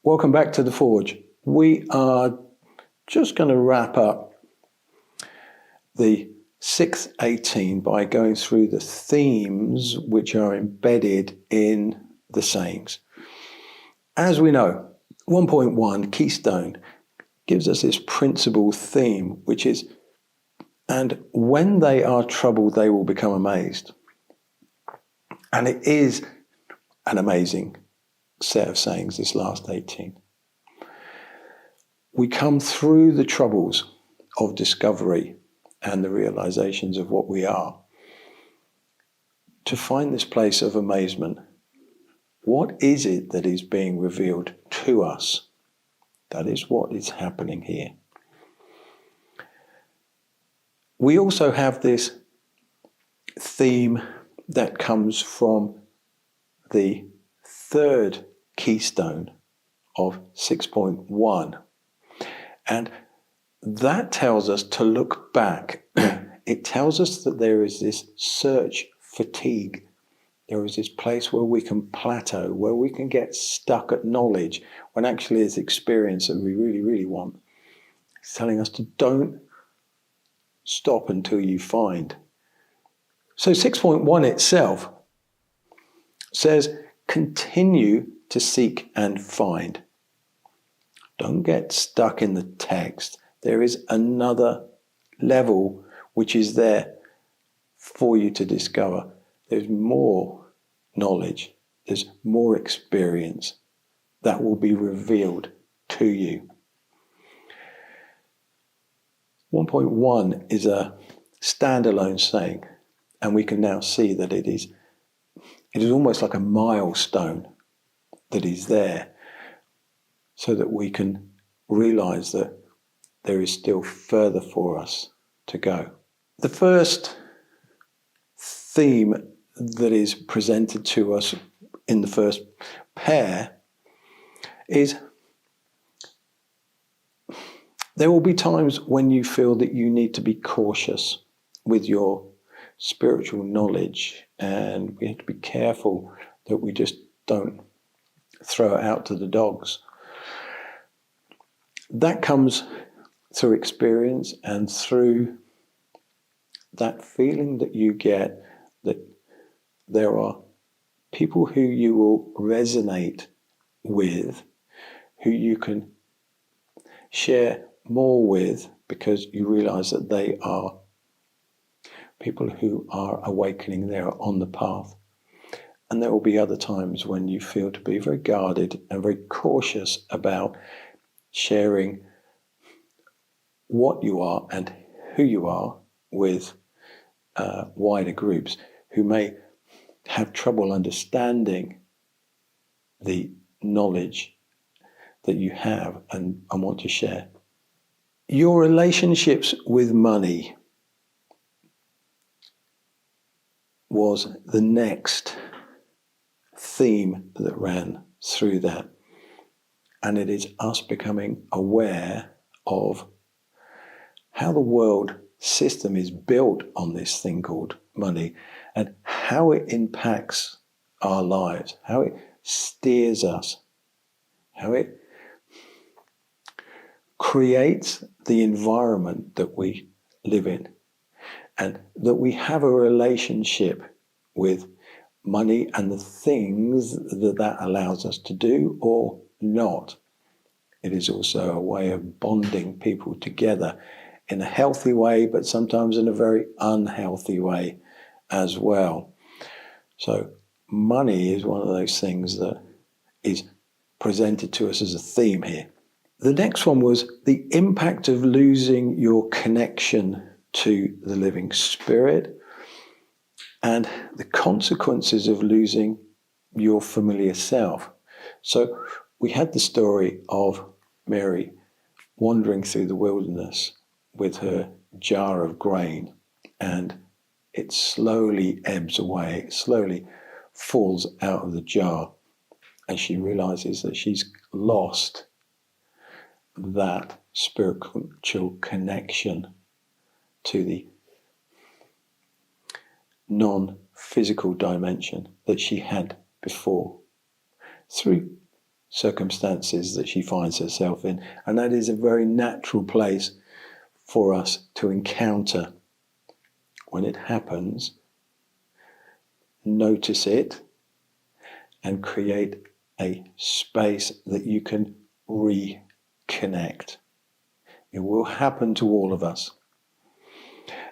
Welcome back to The Forge. We are just going to wrap up the 618 by going through the themes which are embedded in the sayings. As we know, 1.1 Keystone gives us this principal theme, which is, and when they are troubled, they will become amazed. And it is an amazing set of sayings, this last 18. We come through the troubles of discovery and the realizations of what we are to find this place of amazement. What is it that is being revealed to us? That is what is happening here. We also have this theme that comes from the third keystone of 6.1. And that tells us to look back. It tells us that there is this search fatigue. There is this place where we can plateau, where we can get stuck at knowledge, when actually it's experience that we really, really want. It's telling us to don't stop until you find. So 6.1 itself says, continue to seek and find. Don't get stuck in the text. There is another level which is there for you to discover. There's more knowledge. There's more experience that will be revealed to you. 1.1 is a standalone saying, and we can now see that it is almost like a milestone that is there, so that we can realize that there is still further for us to go. The first theme that is presented to us in the first pair is, there will be times when you feel that you need to be cautious with your spiritual knowledge, and we have to be careful that we just don't throw it out to the dogs. That comes through experience and through that feeling that you get that there are people who you will resonate with, who you can share more with, because you realize that they are people who are awakening, they're on the path. And there will be other times when you feel to be very guarded and very cautious about sharing what you are and who you are with wider groups who may have trouble understanding the knowledge that you have and want to share. Your relationships with money was the next theme that ran through that. And it is us becoming aware of how the world system is built on this thing called money, and how it impacts our lives, how it steers us, how it creates the environment that we live in, and that we have a relationship with money and the things that allows us to do or not. It is also a way of bonding people together in a healthy way, but sometimes in a very unhealthy way as well. So money is one of those things that is presented to us as a theme here. The next one was the impact of losing your connection to the living spirit and the consequences of losing your familiar self. So we had the story of Mary wandering through the wilderness with her jar of grain, and it slowly ebbs away, it slowly falls out of the jar, and she realizes that she's lost that spiritual connection to the non-physical dimension that she had before. Through circumstances that she finds herself in. And that is a very natural place for us to encounter. When it happens, notice it and create a space that you can reconnect. It will happen to all of us.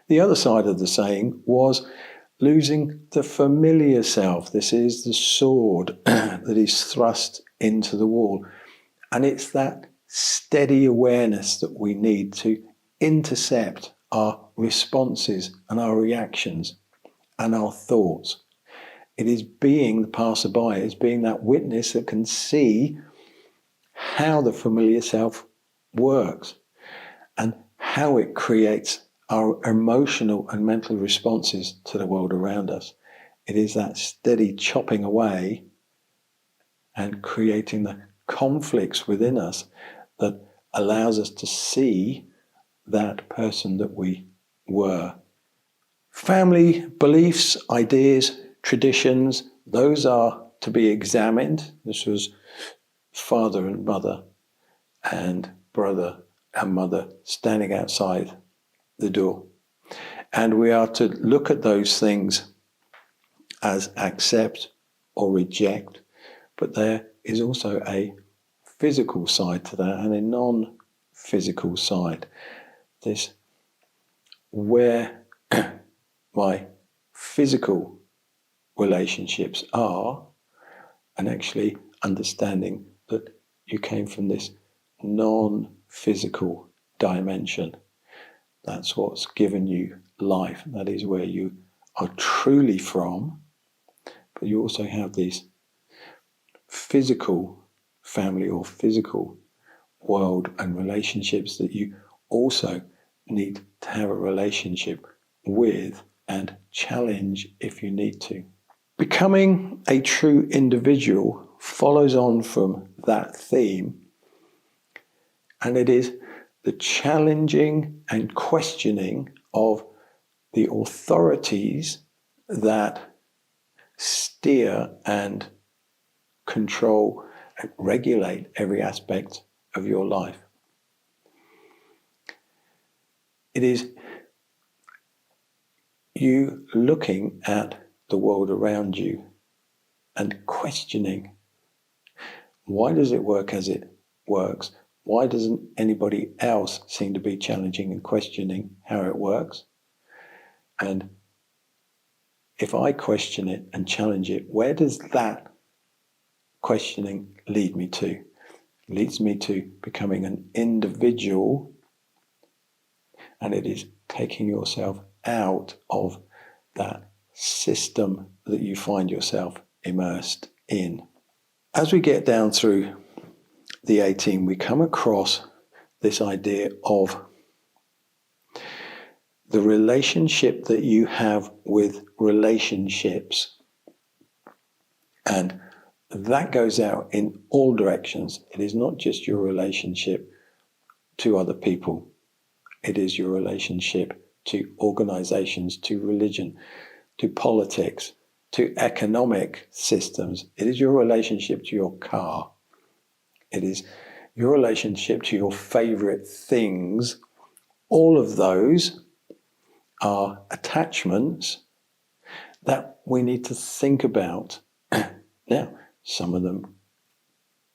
The other side of the saying was losing the familiar self. This is the sword that is thrust into the wall. And it's that steady awareness that we need to intercept our responses and our reactions and our thoughts. It is being the passerby, it's being that witness that can see how the familiar self works and how it creates our emotional and mental responses to the world around us. It is that steady chopping away and creating the conflicts within us that allows us to see that person that we were. Family beliefs, ideas, traditions, those are to be examined. This was father and mother and brother and mother standing outside the door. And we are to look at those things as accept or reject, but there is also a physical side to that and a non-physical side. This where my physical relationships are, and actually understanding that you came from this non-physical dimension. That's what's given you life. That is where you are truly from. But you also have these physical family or physical world and relationships that you also need to have a relationship with and challenge if you need to. Becoming a true individual follows on from that theme, and it is the challenging and questioning of the authorities that steer and control and regulate every aspect of your life. It is you looking at the world around you and questioning, why does it work as it works? Why doesn't anybody else seem to be challenging and questioning how it works? And if I question it and challenge it, where does that questioning lead me to? It leads me to becoming an individual, and it is taking yourself out of that system that you find yourself immersed in. As we get down through the 18, we come across this idea of the relationship that you have with relationships. And that goes out in all directions. It is not just your relationship to other people. It is your relationship to organizations, to religion, to politics, to economic systems. It is your relationship to your car. It is your relationship to your favorite things. All of those are attachments that we need to think about. Now, some of them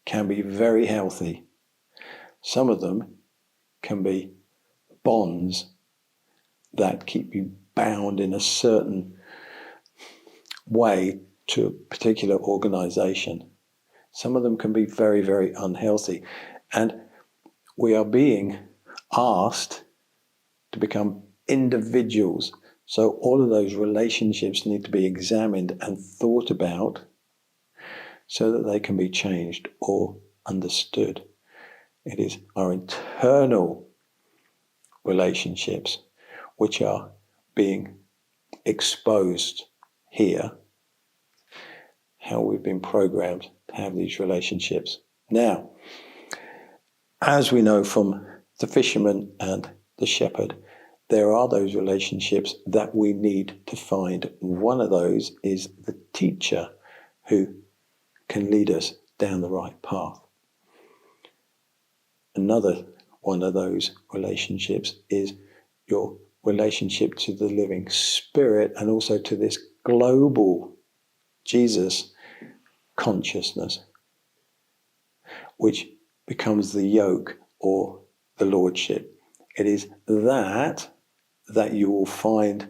can be very healthy. Some of them can be bonds that keep you bound in a certain way to a particular organization. Some of them can be very, very unhealthy. And we are being asked to become individuals. So all of those relationships need to be examined and thought about so that they can be changed or understood. It is our internal relationships which are being exposed here, how we've been programmed to have these relationships. Now, as we know from the fisherman and the shepherd, there are those relationships that we need to find. One of those is the teacher who can lead us down the right path. Another one of those relationships is your relationship to the living spirit and also to this global Jesus consciousness, which becomes the yoke or the lordship. It is that you will find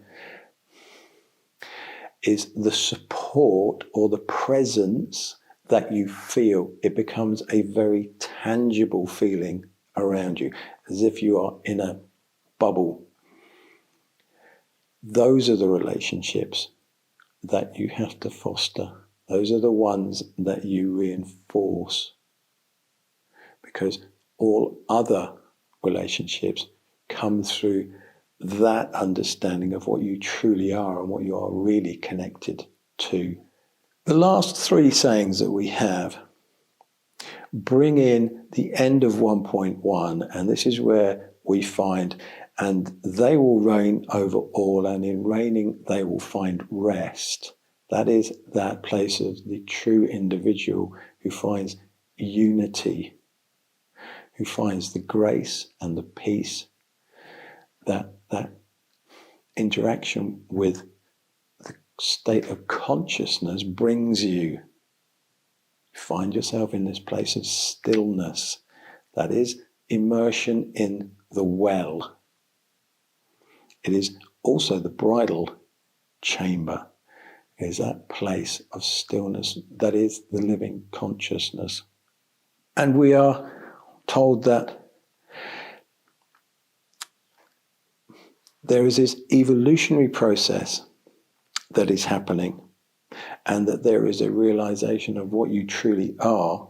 is the support or the presence that you feel. It becomes a very tangible feeling around you, as if you are in a bubble. Those are the relationships that you have to foster. Those are the ones that you reinforce, because all other relationships come through that understanding of what you truly are and what you are really connected to. The last three sayings that we have bring in the end of 1.1, and this is where we find, and they will reign over all, and in reigning they will find rest. That is that place of the true individual who finds unity, who finds the grace and the peace that interaction with the state of consciousness brings you. You find yourself in this place of stillness, that is immersion in the well. It is also the bridal chamber. It is that place of stillness that is the living consciousness. And we are told that there is this evolutionary process that is happening, and that there is a realization of what you truly are,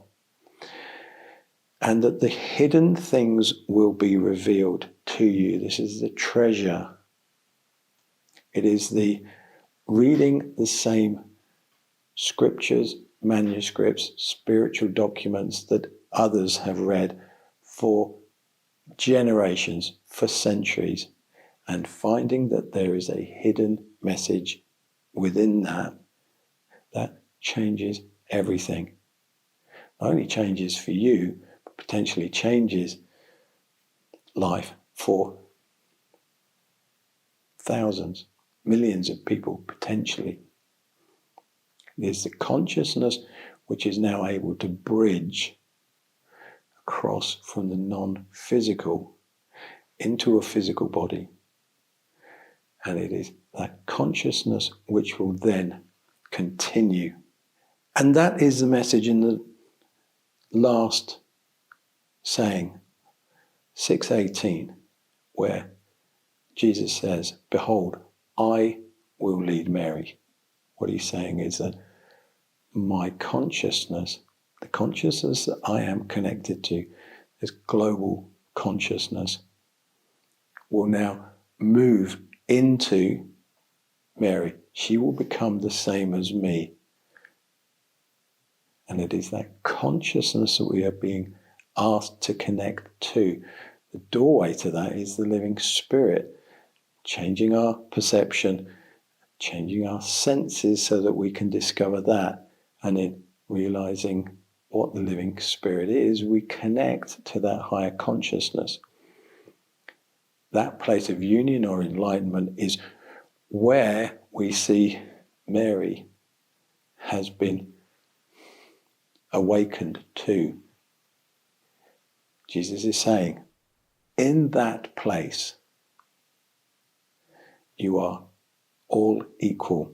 and that the hidden things will be revealed to you. This is the treasure. It is the reading the same scriptures, manuscripts, spiritual documents that others have read for generations, for centuries, and finding that there is a hidden message within that changes everything. Not only changes for you, but potentially changes life for thousands, millions of people potentially. It is the consciousness which is now able to bridge across from the non-physical into a physical body. And it is that consciousness which will then continue. And that is the message in the last saying, 6:18, where Jesus says, "Behold, I will lead Mary." What he's saying is that my consciousness, the consciousness that I am connected to, this global consciousness, will now move into Mary. She will become the same as me. And it is that consciousness that we are being asked to connect to. The doorway to that is the living spirit, changing our perception, changing our senses so that we can discover that. And in realizing what the living spirit is, we connect to that higher consciousness. That place of union or enlightenment is where we see Mary has been awakened to. Jesus is saying, in that place, you are all equal.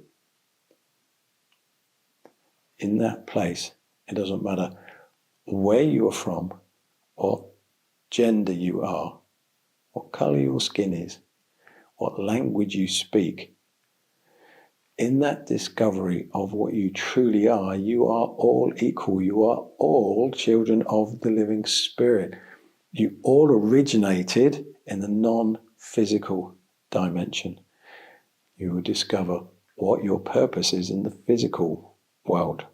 In that place, it doesn't matter where you are from, what gender you are, what color your skin is, what language you speak. In that discovery of what you truly are, you are all equal. You are all children of the living spirit. You all originated in the non-physical dimension. You will discover what your purpose is in the physical world.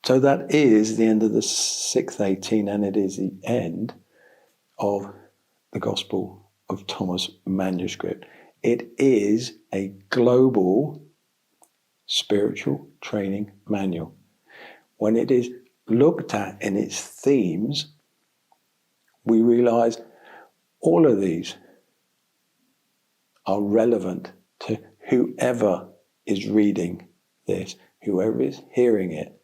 So that is the end of the 6:18, and it is the end of the Gospel of Thomas manuscript. It is a global spiritual training manual. when it is looked at in its themes, we realize all of these are relevant to whoever is reading this, whoever is hearing it.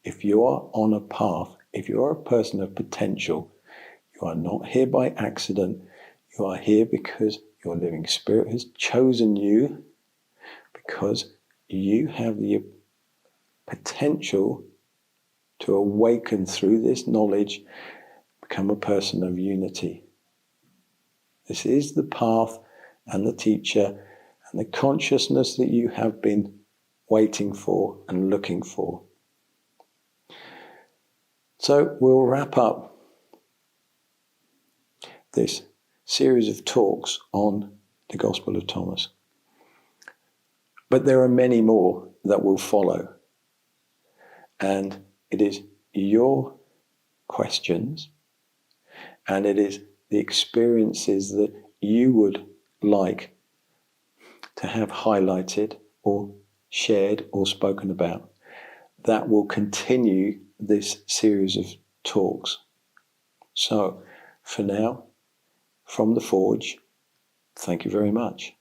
If you are on a path, if you are a person of potential, you are not here by accident. You are here because your living spirit has chosen you, because you have the potential to awaken through this knowledge, become a person of unity. This is the path and the teacher and the consciousness that you have been waiting for and looking for. So we'll wrap up this series of talks on the Gospel of Thomas. But there are many more that will follow. And it is your questions and it is the experiences that you would like to have highlighted or shared or spoken about that will continue this series of talks. So, for now, from the Forge, thank you very much.